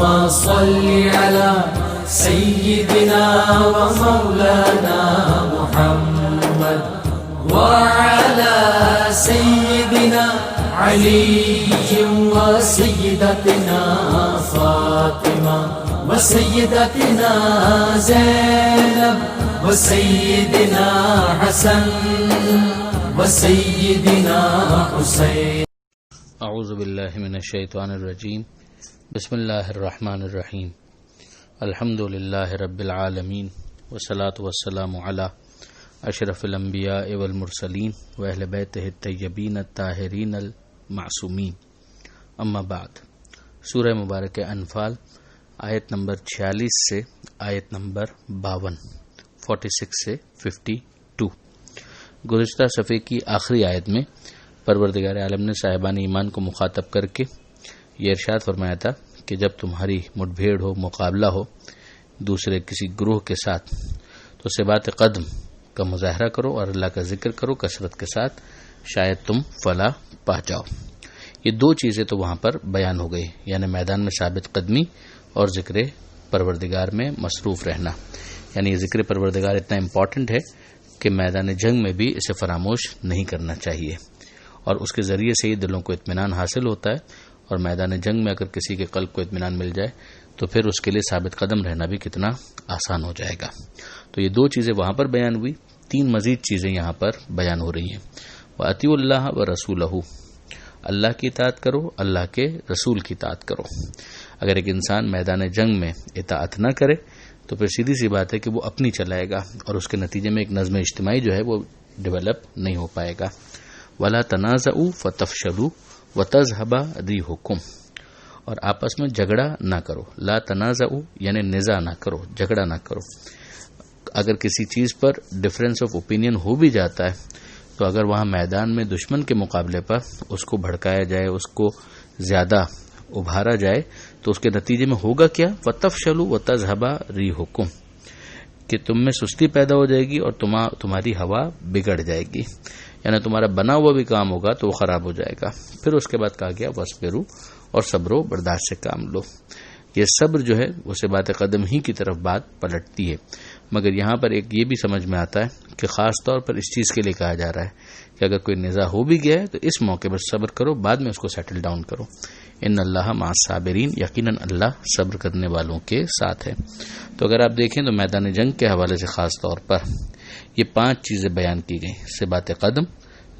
اللهم صل على سيدنا ومولانا محمد وعلى سيدنا علي وسيدتنا فاطمة وسيدتنا زينب وسيدنا حسن وسيدنا حسين. اعوذ باللہ من الشیطان الرجیم. بسم اللہ الرحمن الرحیم. الحمد للہ رب العالمین والصلاة والسلام علی اشرف الانبیاء والمرسلین واہل بیتہ الطیبین الطاہرین المعصومین. اما بعد. سورہ مبارک انفال آیت نمبر 46 سے آیت نمبر 52 46 سے 52. گزشتہ صفحے کی آخری آیت میں پروردگار عالم نے صاحبان ایمان کو مخاطب کر کے یہ ارشاد فرمایا تھا کہ جب تمہاری مٹبھیڑ ہو، مقابلہ ہو دوسرے کسی گروہ کے ساتھ، تو ثبات قدم کا مظاہرہ کرو اور اللہ کا ذکر کرو کثرت کے ساتھ، شاید تم فلاح پا جاؤ. یہ دو چیزیں تو وہاں پر بیان ہو گئی، یعنی میدان میں ثابت قدمی اور ذکر پروردگار میں مصروف رہنا. یعنی یہ ذکر پروردگار اتنا امپورٹنٹ ہے کہ میدان جنگ میں بھی اسے فراموش نہیں کرنا چاہیے، اور اس کے ذریعے سے ہی دلوں کو اطمینان حاصل ہوتا ہے. اور میدان جنگ میں اگر کسی کے قلب کو اطمینان مل جائے تو پھر اس کے لیے ثابت قدم رہنا بھی کتنا آسان ہو جائے گا. تو یہ دو چیزیں وہاں پر بیان ہوئی، تین مزید چیزیں یہاں پر بیان ہو رہی ہیں. وَأَطِیعُوا اللَّهَ وَرَسُولَهُ، اللہ کی اطاعت کرو، اللہ کے رسول کی اطاعت کرو. اگر ایک انسان میدان جنگ میں اطاعت نہ کرے تو پھر سیدھی سی بات ہے کہ وہ اپنی چلائے گا، اور اس کے نتیجے میں ایک نظم اجتماعی جو ہے وہ ڈیولپ نہیں ہو پائے گا. وَلَا تَنَازَعُوا فَتَفْشَلُوا وَتَذْهَبَ رِيحُكُمْ، اور آپس میں جھگڑا نہ کرو. لا تنازعوا یعنی نزاع نہ کرو، جھگڑا نہ کرو. اگر کسی چیز پر ڈفرینس آف اوپینین ہو بھی جاتا ہے تو اگر وہاں میدان میں دشمن کے مقابلے پر اس کو بھڑکایا جائے، اس کو زیادہ ابھارا جائے تو اس کے نتیجے میں ہوگا کیا؟ فَتَفْشَلُوا وَتَذْهَبَ رِيحُكُمْ، کہ تم میں سستی پیدا ہو جائے گی اور تمہاری ہوا بگڑ جائے گی. یعنی تمہارا بنا ہوا بھی کام ہوگا تو وہ خراب ہو جائے گا. پھر اس کے بعد کہا گیا وَاصْبِرُوا، اور صبر و برداشت سے کام لو. یہ صبر جو ہے وہ ثبات قدم ہی کی طرف بات پلٹتی ہے. مگر یہاں پر ایک یہ بھی سمجھ میں آتا ہے کہ خاص طور پر اس چیز کے لیے کہا جا رہا ہے کہ اگر کوئی نزاع ہو بھی گیا ہے تو اس موقع پر صبر کرو، بعد میں اس کو سیٹل ڈاؤن کرو. ان اللہ مع الصابرین، یقیناً اللہ صبر کرنے والوں کے ساتھ ہے. تو اگر آپ دیکھیں تو میدان جنگ کے حوالے سے خاص طور پر یہ 5 چیزیں بیان کی گئیں: ثبات قدم،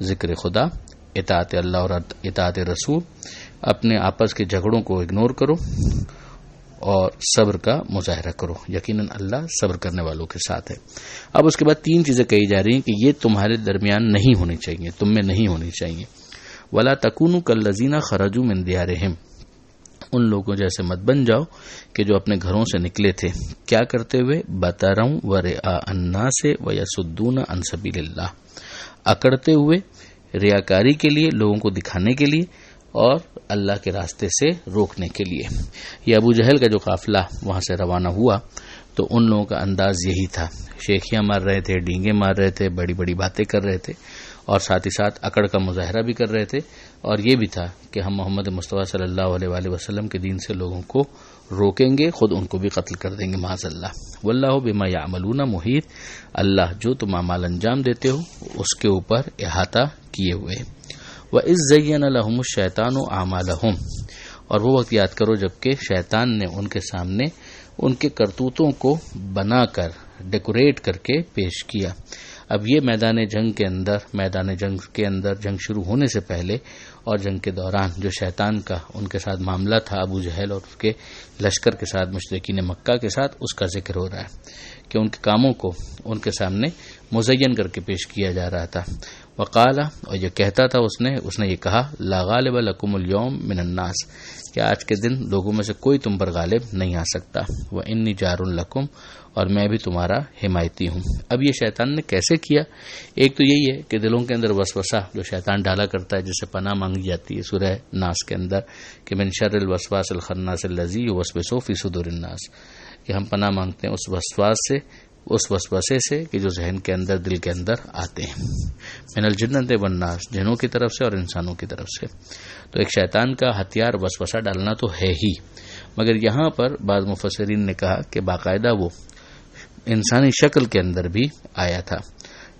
ذکر خدا، اطاعت اللہ اور اطاعت رسول، اپنے آپس کے جھگڑوں کو اگنور کرو اور صبر کا مظاہرہ کرو. یقیناً اللہ صبر کرنے والوں کے ساتھ ہے. اب اس کے بعد 3 چیزیں کہی جا رہی ہیں کہ یہ تمہارے درمیان نہیں ہونی چاہیے، تم میں نہیں ہونی چاہیے. وَلَا تَكُونُوا كَالَّذِينَ خَرَجُوا مِن دِيَارِهِمْ، ان لوگوں جیسے مت بن جاؤ کہ جو اپنے گھروں سے نکلے تھے، کیا کرتے ہوئے؟ بَطَرًا وَرِئَاءَ النَّاسِ وَيَصُدُّونَ عَن سَبِيلِ اللَّهِ، اکڑتے ہوئے ریاکاری کے لیے، لوگوں کو دکھانے کے لیے اور اللہ کے راستے سے روکنے کے لیے. یہ ابو جہل کا جو قافلہ وہاں سے روانہ ہوا تو ان لوگوں کا انداز یہی تھا، شیخیاں مار رہے تھے، ڈینگیں مار رہے تھے، بڑی بڑی باتیں کر رہے تھے، اور ساتھ ہی ساتھ اکڑ کا مظاہرہ بھی کر رہے تھے، اور یہ بھی تھا کہ ہم محمد مصطفیٰ صلی اللہ علیہ وآلہ وسلم کے دین سے لوگوں کو روکیں گے، خود ان کو بھی قتل کر دیں گے معاذ اللہ. واللہ بما یعملون محیط، اللہ جو تم اعمال انجام دیتے ہو اس کے اوپر احاطہ کیے ہوئے. وَإِذْ زَيَّنَ لَهُمُ الشَّيْطَانُ أَعْمَالَهُمْ، اور وہ وقت یاد کرو جبکہ شیطان نے ان کے سامنے ان کے کرتوتوں کو بنا کر، ڈیکوریٹ کر کے پیش کیا. اب یہ میدان جنگ کے اندر جنگ شروع ہونے سے پہلے اور جنگ کے دوران جو شیطان کا ان کے ساتھ معاملہ تھا ابو جہل اور اس کے لشکر کے ساتھ، مشرکین مکہ کے ساتھ، اس کا ذکر ہو رہا ہے کہ ان کے کاموں کو ان کے سامنے مزین کر کے پیش کیا جا رہا تھا. وقال، اور یہ کہتا تھا اس نے یہ کہا، لا غالب لکم اليوم من الناس، کہ آج کے دن لوگوں میں سے کوئی تم پر غالب نہیں آ سکتا. وانی جار لکم، اور میں بھی تمہارا حمایتی ہوں. اب یہ شیطان نے کیسے کیا؟ ایک تو یہی ہے کہ دلوں کے اندر وسوسہ جو شیطان ڈالا کرتا ہے، جسے پناہ مانگی جاتی ہے سورہ ناس کے اندر کہ من شر الوسواس الخناس الذی یوسوس فی صدور الناس، کہ ہم پناہ مانگتے ہیں اس وسوسے سے کہ جو ذہن کے اندر، دل کے اندر آتے ہیں. من الجنۃ والناس، جنوں کی طرف سے اور انسانوں کی طرف سے. تو ایک شیطان کا ہتھیار وسوسہ ڈالنا تو ہے ہی، مگر یہاں پر بعض مفسرین نے کہا کہ باقاعدہ وہ انسانی شکل کے اندر بھی آیا تھا،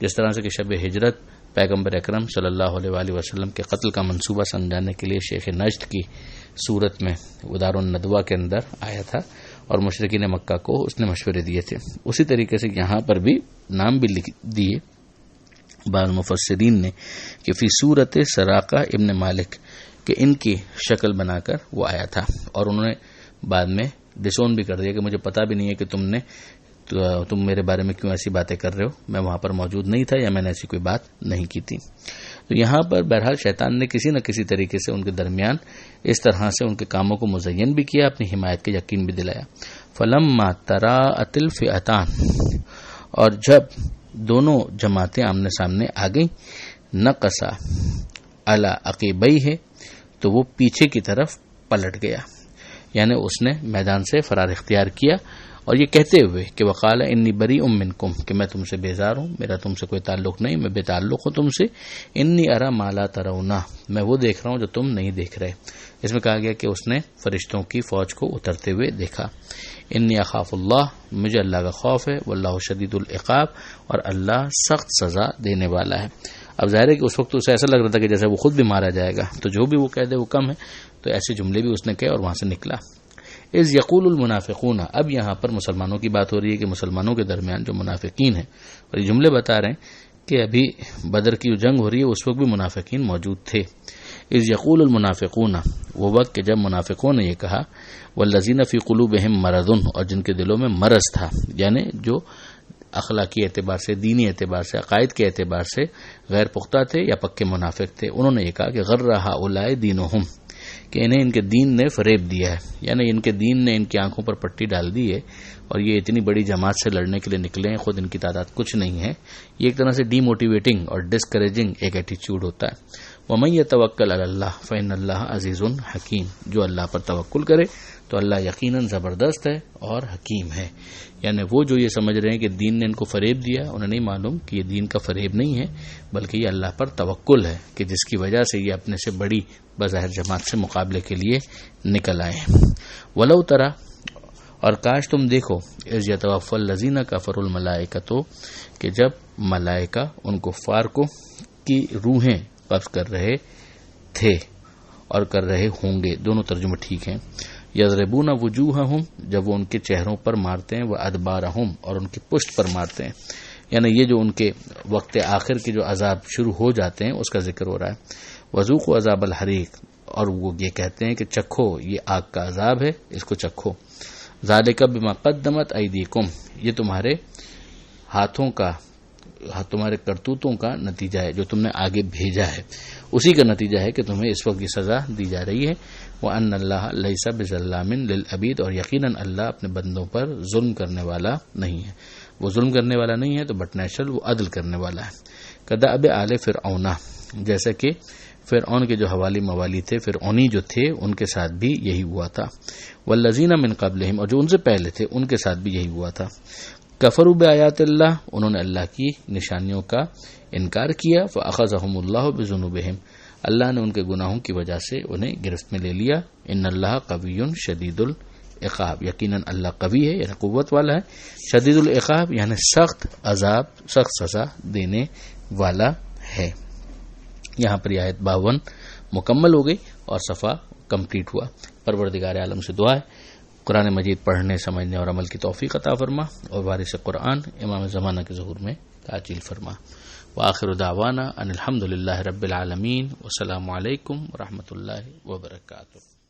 جس طرح سے کہ شب ہجرت پیغمبر اکرم صلی اللہ علیہ وآلہ وسلم کے قتل کا منصوبہ سمجھانے کے لیے شیخ نجد کی صورت میں دار الندوہ کے اندر آیا تھا اور مشرکین مکہ کو اس نے مشورے دیے تھے، اسی طریقے سے یہاں پر بھی نام بھی لکھ دیے بعض مفسرین نے کہ فی صورت سراقہ ابن مالک، کہ ان کی شکل بنا کر وہ آیا تھا، اور انہوں نے بعد میں ڈسون بھی کر دیا کہ مجھے پتا بھی نہیں ہے کہ تم میرے بارے میں کیوں ایسی باتیں کر رہے ہو، میں وہاں پر موجود نہیں تھا یا میں نے ایسی کوئی بات نہیں کی تھی۔ تو یہاں پر بہرحال شیطان نے کسی نہ کسی طریقے سے ان کے درمیان اس طرح سے ان کے کاموں کو مزین بھی کیا، اپنی حمایت کا یقین بھی دلایا۔ فلما تراءت الفئتان، اور جب دونوں جماعتیں آمنے سامنے آ گئیں، نقص علی عقیبیہ، تو وہ پیچھے کی طرف پلٹ گیا، یعنی اس نے میدان سے فرار اختیار کیا، اور یہ کہتے ہوئے کہ وقال انی بریء منکم، کہ میں تم سے بیزار ہوں، میرا تم سے کوئی تعلق نہیں، میں بے تعلق ہوں تم سے، انی ارا ما لا ترون، میں وہ دیکھ رہا ہوں جو تم نہیں دیکھ رہے۔ اس میں کہا گیا کہ اس نے فرشتوں کی فوج کو اترتے ہوئے دیکھا۔ انی اخاف اللہ، مجھے اللہ کا خوف ہے، واللہ شدید العقاب، اور اللہ سخت سزا دینے والا ہے۔ اب ظاہر ہے کہ اس وقت اسے ایسا لگ رہا تھا کہ جیسے وہ خود بھی مارا جائے گا، تو جو بھی وہ کہہ دے وہ کم ہے، تو ایسے جملے بھی اس نے کہے اور وہاں سے نکلا۔ اذ یقول المنافقون، اب یہاں پر مسلمانوں کی بات ہو رہی ہے کہ مسلمانوں کے درمیان جو منافقین ہیں، اور یہ جملے بتا رہے ہیں کہ ابھی بدر کی جو جنگ ہو رہی ہے اس وقت بھی منافقین موجود تھے۔ اذ یقول المنافقون، وہ وقت کہ جب منافقوں نے یہ کہا، والذین فی قلوبہم مرض، اور جن کے دلوں میں مرض تھا، یعنی جو اخلاقی اعتبار سے، دینی اعتبار سے، عقائد کے اعتبار سے غیر پختہ تھے یا پکے منافق تھے، انہوں نے یہ کہا کہ غر ہؤلاء دینہم، کہ انہیں ان کے دین نے فریب دیا ہے، یعنی ان کے دین نے ان کی آنکھوں پر پٹی ڈال دی ہے، اور یہ اتنی بڑی جماعت سے لڑنے کے لیے نکلے ہیں، خود ان کی تعداد کچھ نہیں ہے۔ یہ ایک طرح سے ڈی موٹیویٹنگ اور ڈسکریجنگ ایک ایٹیچیوڈ ہوتا ہے۔ وَمَن يَتَوَكَّلْ عَلَى اللَّهِ فَإِنَّ اللَّهَ عَزِيزٌ حَكِيمٌ، جو اللہ پر توکل کرے تو اللہ یقیناً زبردست ہے اور حکیم ہے۔ یعنی وہ جو یہ سمجھ رہے ہیں کہ دین نے ان کو فریب دیا، انہیں نہیں معلوم کہ یہ دین کا فریب نہیں ہے، بلکہ یہ اللہ پر توکل ہے، کہ جس کی وجہ سے یہ اپنے سے بڑی بظاہر جماعت سے مقابلے کے لیے نکل آئے ہیں۔ وَلَوْ تَرَى، اور کاش تم دیکھو، اذ یتوفی الذین کفروا الملائکۃ، کہ جب ملائکہ ان کفار کو کی روحیں قبض کر رہے تھے اور کر رہے ہوں گے، دونوں ترجمے ٹھیک ہیں۔ یضربون وجوہہم، جب وہ ان کے چہروں پر مارتے ہیں، وادبارہم، اور ان کی پشت پر مارتے ہیں، یعنی یہ جو ان کے وقت آخر کے جو عذاب شروع ہو جاتے ہیں اس کا ذکر ہو رہا ہے۔ وذوقوا عذاب الحریق، اور وہ یہ کہتے ہیں کہ چکھو، یہ آگ کا عذاب ہے، اس کو چکھو۔ ذالک بما قدمت ایدیکم، یہ تمہارے ہاتھوں کا، تمہارے کرتوتوں کا نتیجہ ہے، جو تم نے آگے بھیجا ہے، اسی کا نتیجہ ہے کہ تمہیں اس وقت یہ سزا دی جا رہی ہے۔ وَأَنَّ اللَّهَ لَيْسَ بِظَلَّامٍ لِلْعَبِيدِ، اور یقیناً اللہ اپنے بندوں پر ظلم کرنے والا نہیں ہے، وہ ظلم کرنے والا نہیں ہے تو بٹ نیچرل وہ عدل کرنے والا ہے۔ کدأب آل فرعون، جیسا کہ فرعون کے جو حوالی موالی تھے، فرعونی جو تھے، ان کے ساتھ بھی یہی ہوا تھا۔ والذین من قبلہم، اور جو ان سے پہلے تھے ان کے ساتھ بھی یہی ہوا تھا۔ کفروا بآیات اللہ، انہوں نے اللہ کی نشانیوں کا انکار کیا۔ فأخذہم اللہ بذنوبہم، اللہ نے ان کے گناہوں کی وجہ سے انہیں گرفت میں لے لیا۔ ان اللہ قوی شدید العقاب، یقیناً اللہ قوی ہے یعنی قوت والا ہے، شدید العقاب یعنی سخت عذاب، سخت سزا دینے والا ہے۔ یہاں پر یہ آیت 52 مکمل ہو گئی اور صفحہ کمپلیٹ ہوا۔ پروردگار عالم سے دعا ہے قرآن مجید پڑھنے، سمجھنے اور عمل کی توفیق عطا فرما، اور وارث قرآن امام زمانہ کے ظہور میں تعجیل فرما۔ وآخر دعوانا ان الحمد للہ رب العالمین، والسلام علیکم ورحمۃ اللہ وبرکاتہ۔